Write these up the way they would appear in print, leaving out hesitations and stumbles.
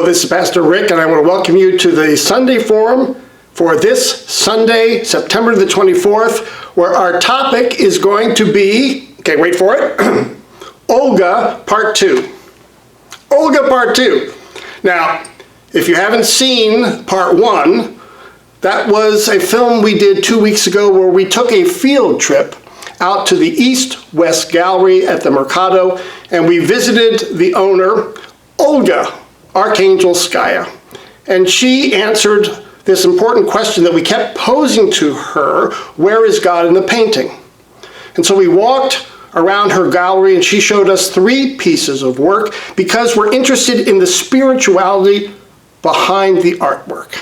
Hello, this is Pastor Rick, and I want to welcome you to the Sunday Forum for this Sunday, September the 24th, where our topic is going to be, okay, wait for it, Olga Part 2. Olga Part 2. Now, if you haven't seen Part 1, that was a film we did 2 weeks ago where we took a field trip out to the East-West Gallery at the Mercado, and we visited the owner, Olga Archangelskaya. And she answered this important question that we kept posing to her: where is God in the painting? And so we walked around her gallery and she showed us 3 pieces of work because we're interested in the spirituality behind the artwork.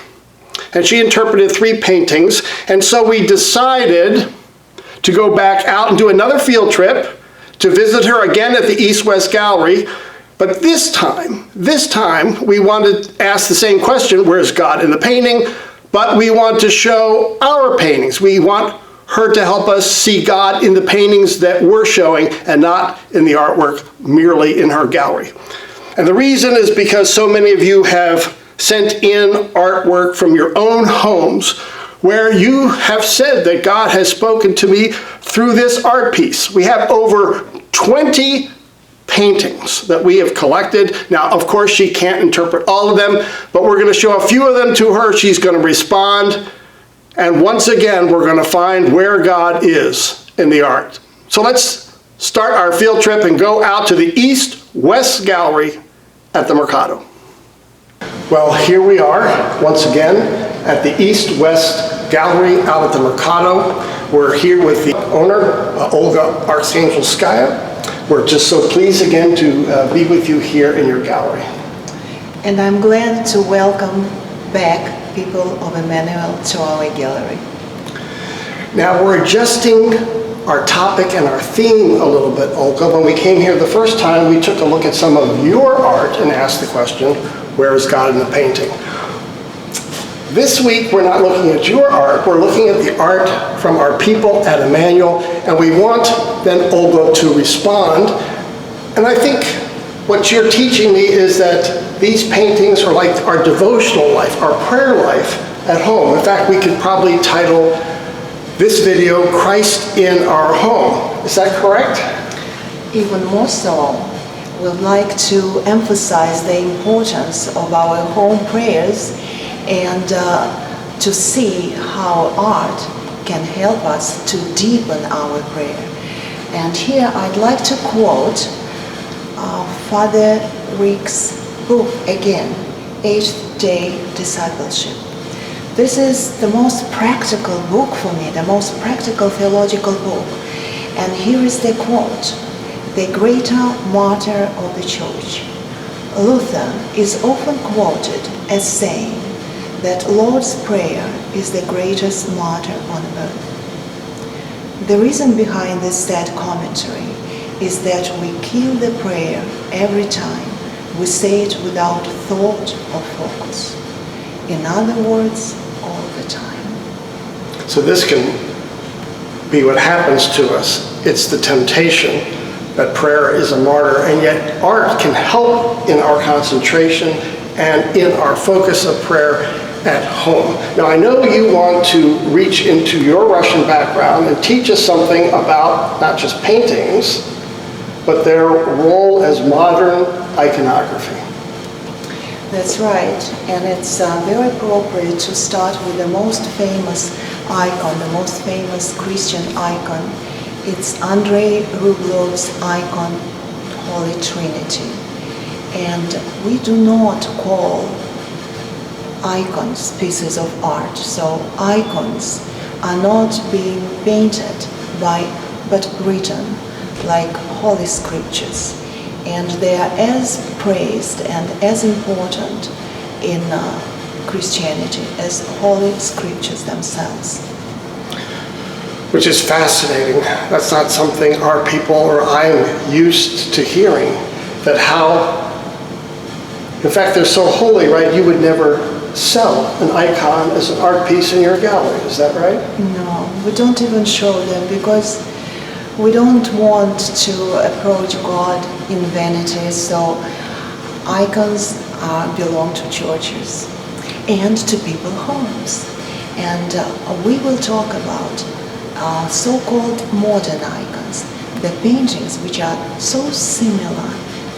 And she interpreted 3 paintings, and so we decided to go back out and do another field trip to visit her again at the East-West Gallery. But this time, we wanted to ask the same question: where's God in the painting? But we want to show our paintings. We want her to help us see God in the paintings that we're showing and not in the artwork merely in her gallery. And the reason is because so many of you have sent in artwork from your own homes where you have said that God has spoken to me through this art piece. We have over 20 paintings that we have collected. Now, of course, she can't interpret all of them, but we're going to show a few of them to her. She's going to respond. And once again, we're going to find where God is in the art. So let's start our field trip and go out to the East-West Gallery at the Mercado. Well, here we are once again at the East-West Gallery out at the Mercado. We're here with the owner, Olga Archangelskaya. We're just so pleased again to be with you here in your gallery. And I'm glad to welcome back people of Emmanuel to our gallery. Now we're adjusting our topic and our theme a little bit, Olga. When we came here the first time, we took a look at some of your art and asked the question, where is God in the painting? This week, we're not looking at your art, we're looking at the art from our people at Emmanuel, and we want then Olga to respond. And I think what you're teaching me is that these paintings are like our devotional life, our prayer life at home. In fact, we could probably title this video, Christ in Our Home. Is that correct? Even more so, we'd like to emphasize the importance of our home prayers and to see how art can help us to deepen our prayer. And here I'd like to quote Father Rick's book again, 8th Day Discipleship. This is the most practical book for me, the most practical theological book. And here is the quote: "The greater martyr of the church." Luther is often quoted as saying that Lord's Prayer is the greatest martyr on earth. The reason behind this sad commentary is that we kill the prayer every time we say it without thought or focus. In other words, all the time. So this can be what happens to us. It's the temptation that prayer is a martyr, and yet art can help in our concentration and in our focus of prayer at home. Now, I know you want to reach into your Russian background and teach us something about not just paintings, but their role as modern iconography. That's right, and it's very appropriate to start with the most famous icon, the most famous Christian icon. It's Andrei Rublev's icon, Holy Trinity. And we do not call icons pieces of art. So icons are not being painted but written like Holy Scriptures. And they are as praised and as important in Christianity as Holy Scriptures themselves. Which is fascinating. That's not something our people or I'm used to hearing. That how, in fact, they're so holy, right? You would never sell an icon as an art piece in your gallery. Is that right? No, we don't even show them because we don't want to approach God in vanity. So icons belong to churches and to people's homes. And we will talk about so-called modern icons, the paintings which are so similar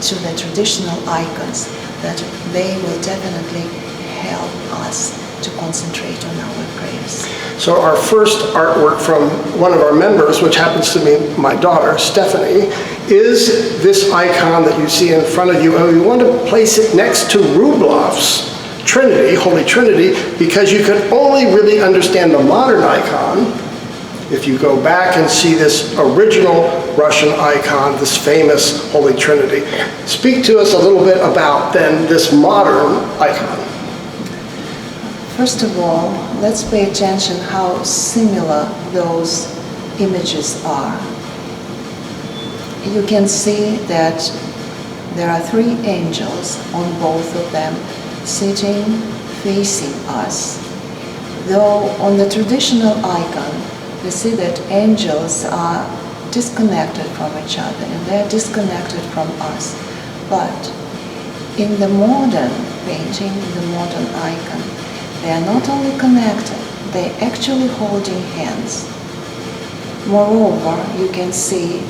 to the traditional icons that they will definitely help us to concentrate on our prayers. So our first artwork from one of our members, which happens to be my daughter, Stephanie, is this icon that you see in front of you, and we want to place it next to Rublov's Trinity, Holy Trinity, because you can only really understand the modern icon if you go back and see this original Russian icon, this famous Holy Trinity. Speak to us a little bit about then this modern icon. First of all, let's pay attention how similar those images are. You can see that there are three angels on both of them sitting facing us. Though on the traditional icon, you see that angels are disconnected from each other and they're disconnected from us. But in the modern painting, in the modern icon, they are not only connected, they're actually holding hands. Moreover, you can see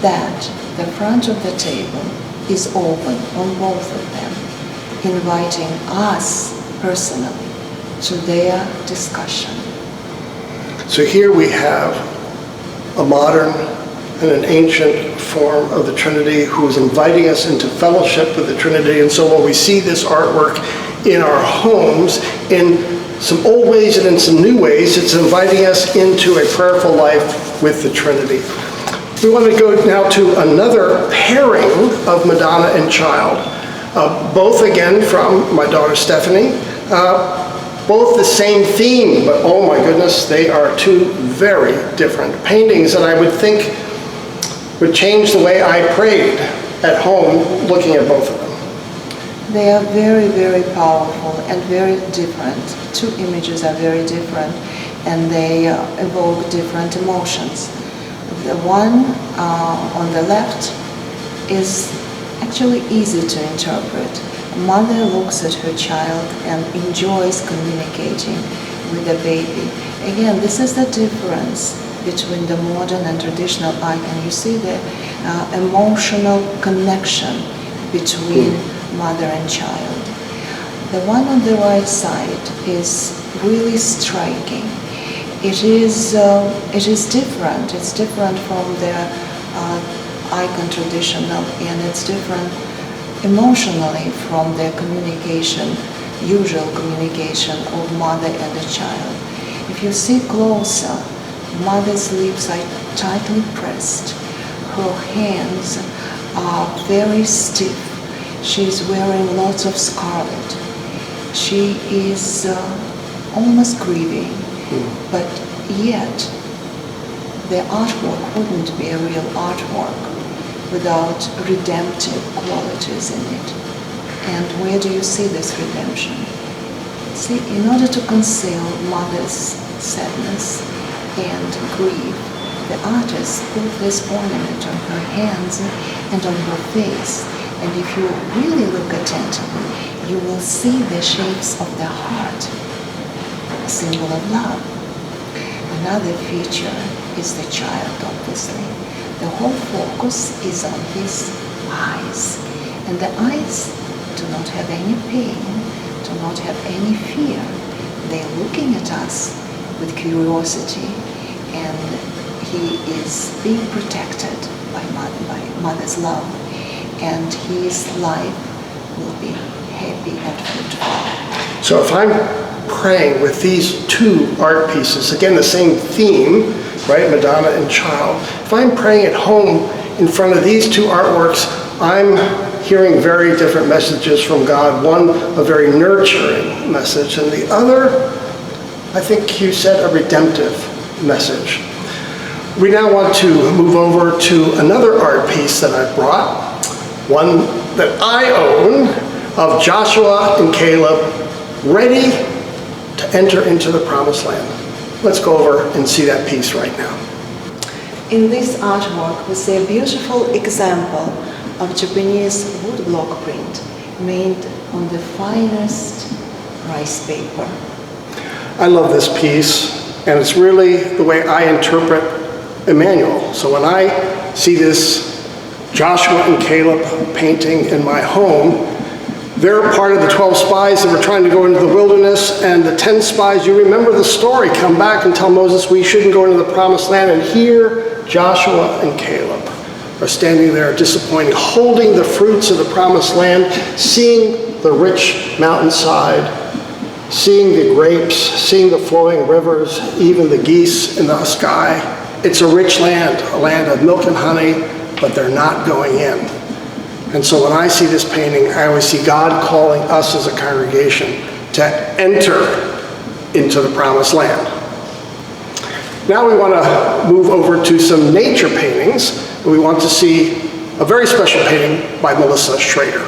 that the front of the table is open on both of them, inviting us personally to their discussion. So here we have a modern and an ancient form of the Trinity who is inviting us into fellowship with the Trinity. And so when we see this artwork in our homes, in some old ways and in some new ways, it's inviting us into a prayerful life with the Trinity. We want to go now to another pairing of Madonna and Child, both again from my daughter Stephanie, both the same theme, but oh my goodness, they are two very different paintings that I would think would change the way I prayed at home looking at both of them. They are very, very powerful and very different. Two images are very different and they evoke different emotions. The one on the left is actually easy to interpret. A mother looks at her child and enjoys communicating with the baby. Again, this is the difference between the modern and traditional icon. You see the emotional connection between mother and child. The one on the right side is really striking. It is different. It's different from the icon traditional, and it's different emotionally from the communication, usual communication of mother and a child. If you see closer, mother's lips are tightly pressed. Her hands are very stiff. She's wearing lots of scarlet. She is almost grieving, but yet the artwork wouldn't be a real artwork without redemptive qualities in it. And where do you see this redemption? See, in order to conceal mother's sadness and grief, the artist put this ornament on her hands and on her face. And if you really look attentively, you will see the shapes of the heart, a symbol of love. Another feature is the child, obviously. The whole focus is on his eyes. And the eyes do not have any pain, do not have any fear. They're looking at us with curiosity, and he is being protected by mother's love, and his life will be happy and fruitful. So if I'm praying with these two art pieces, again the same theme, right, Madonna and Child, if I'm praying at home in front of these two artworks, I'm hearing very different messages from God. One, a very nurturing message, and the other, I think you said, a redemptive message. We now want to move over to another art piece that I brought, one that I own, of Joshua and Caleb ready to enter into the promised land. Let's go over and see that piece right now. In this artwork, we see a beautiful example of Japanese woodblock print made on the finest rice paper. I love this piece, and it's really the way I interpret Emmanuel. So when I see this Joshua and Caleb painting in my home, they're part of the 12 spies that were trying to go into the wilderness, and the 10 spies, you remember the story, come back and tell Moses we shouldn't go into the promised land, and here Joshua and Caleb are standing there disappointed, holding the fruits of the promised land, seeing the rich mountainside, seeing the grapes, seeing the flowing rivers, even the geese in the sky. It's a rich land, a land of milk and honey, but they're not going in. And so when I see this painting, I always see God calling us as a congregation to enter into the promised land. Now we want to move over to some nature paintings. We want to see a very special painting by Melissa Schrader.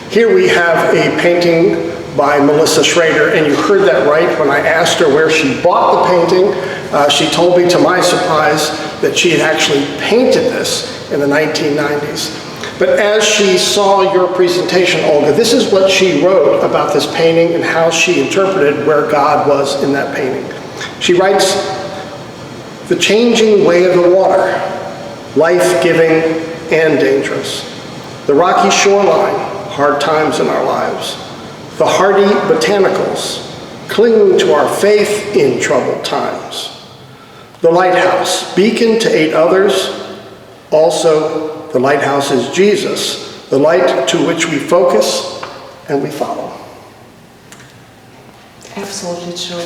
Here we have a painting by Melissa Schrader, and you heard that right when I asked her where she bought the painting. She told me, to my surprise, that she had actually painted this in the 1990s. But as she saw your presentation, Olga, this is what she wrote about this painting and how she interpreted where God was in that painting. She writes, "The changing way of the water, life-giving and dangerous. The rocky shoreline, hard times in our lives. The hardy botanicals, clinging to our faith in troubled times. The lighthouse, beacon to aid others. Also, the lighthouse is Jesus, the light to which we focus and we follow." Absolutely true.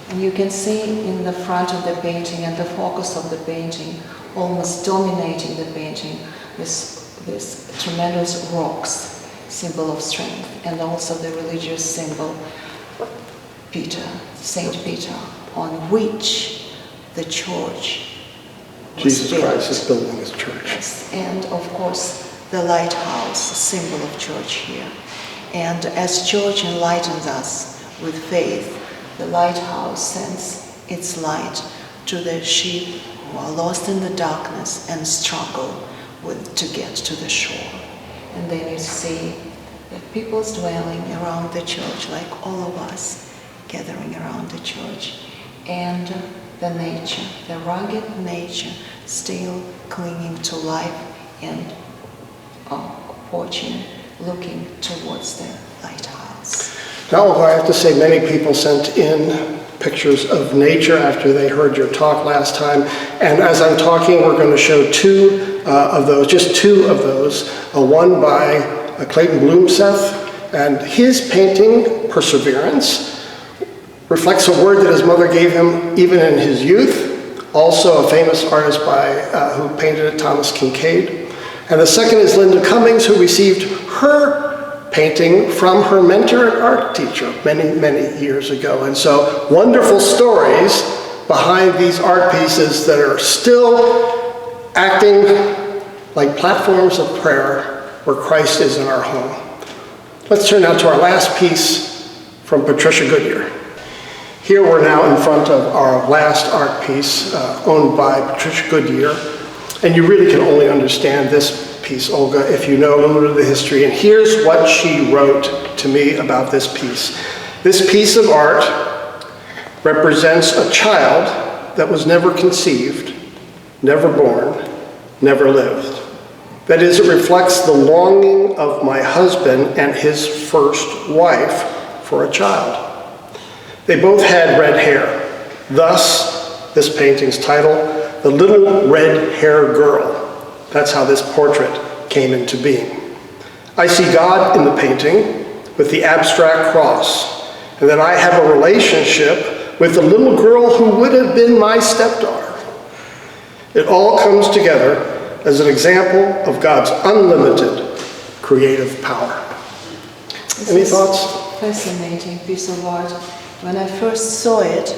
And you can see in the front of the painting and the focus of the painting, almost dominating the painting, this tremendous rocks, symbol of strength, and also the religious symbol, Peter, Saint Peter, on which the church was Jesus built. Christ is building his church. Yes. And of course, the lighthouse, symbol of church here. And as church enlightens us with faith, the lighthouse sends its light to the sheep who are lost in the darkness and struggle to get to the shore. And then you see the people's dwelling around the church, like all of us gathering around the church. And the nature, the rugged nature, still clinging to life and watching, looking towards the lighthouse. Now, I have to say, many people sent in pictures of nature after they heard your talk last time. And as I'm talking, we're going to show two of those, just two of those. One by Clayton Bloomseth, and his painting, Perseverance, reflects a word that his mother gave him even in his youth. Also a famous artist who painted it, Thomas Kincaid. And the second is Linda Cummings, who received her painting from her mentor and art teacher many, many years ago. And so wonderful stories behind these art pieces that are still acting like platforms of prayer where Christ is in our home. Let's turn now to our last piece from Patricia Goodyear. Here we're now in front of our last art piece owned by Patricia Goodyear. And you really can only understand this piece, Olga, if you know a little bit of the history. And here's what she wrote to me about this piece. This piece of art represents a child that was never conceived, never born, never lived. That is, it reflects the longing of my husband and his first wife for a child. They both had red hair. Thus, this painting's title, The Little Red Hair Girl. That's how this portrait came into being. I see God in the painting with the abstract cross, and that I have a relationship with the little girl who would have been my stepdaughter. It all comes together as an example of God's unlimited creative power. Any thoughts? Fascinating piece of art. When I first saw it,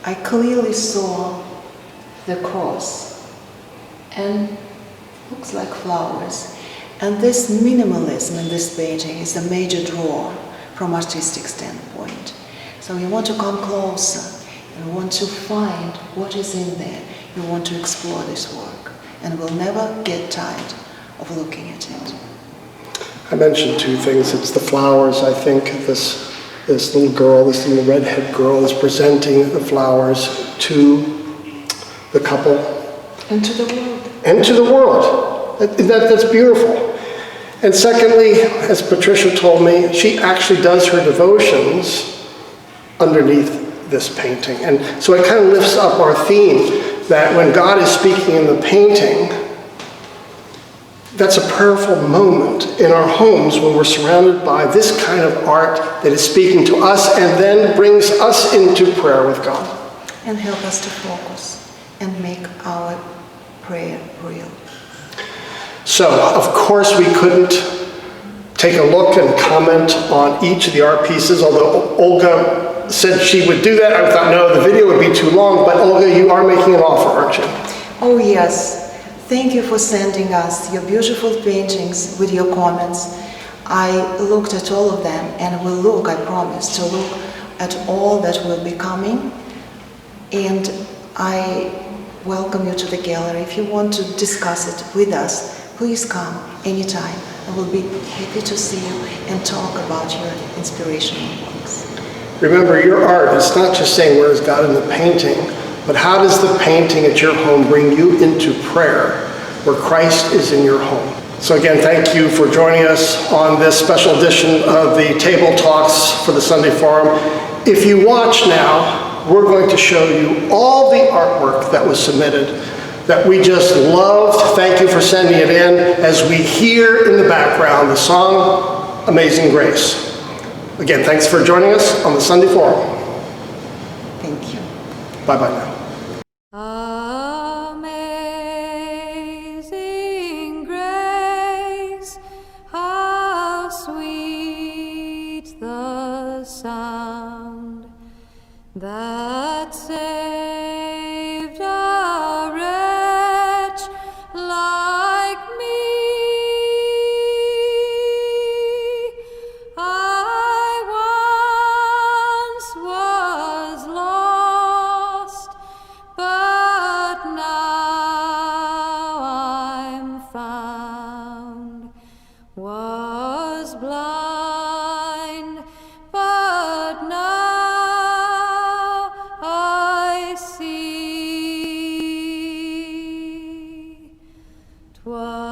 I clearly saw the cross and looks like flowers. And this minimalism in this painting is a major draw from artistic standpoint. So you want to come closer and want to find what is in there. You want to explore this work and will never get tired of looking at it. I mentioned two things. It's the flowers. I think this little girl, this little redhead girl, is presenting the flowers to the couple. And to the world. And to the world. That's beautiful. And secondly, as Patricia told me, she actually does her devotions underneath this painting. And so it kind of lifts up our theme that when God is speaking in the painting, that's a prayerful moment in our homes when we're surrounded by this kind of art that is speaking to us and then brings us into prayer with God. And help us to focus and make our prayer real. So, of course, we couldn't take a look and comment on each of the art pieces, although Olga said she would do that. I thought, no, the video would be too long, but Olga, you are making an offer, aren't you? Oh, yes. Thank you for sending us your beautiful paintings with your comments. I looked at all of them and will look, I promise, to look at all that will be coming. And I welcome you to the gallery. If you want to discuss it with us, please come anytime. I will be happy to see you and talk about your inspirational works. Remember, your art is not just saying where is God in the painting, but how does the painting at your home bring you into prayer where Christ is in your home? So again, thank you for joining us on this special edition of the Table Talks for the Sunday Forum. If you watch now, we're going to show you all the artwork that was submitted that we just loved. Thank you for sending it in as we hear in the background the song Amazing Grace. Again, thanks for joining us on the Sunday Forum. Thank you. Bye-bye now. Amazing grace, how sweet the sound that saved a wretch like me. I once was lost, but now I'm found, was blind, but now I see. 'Twas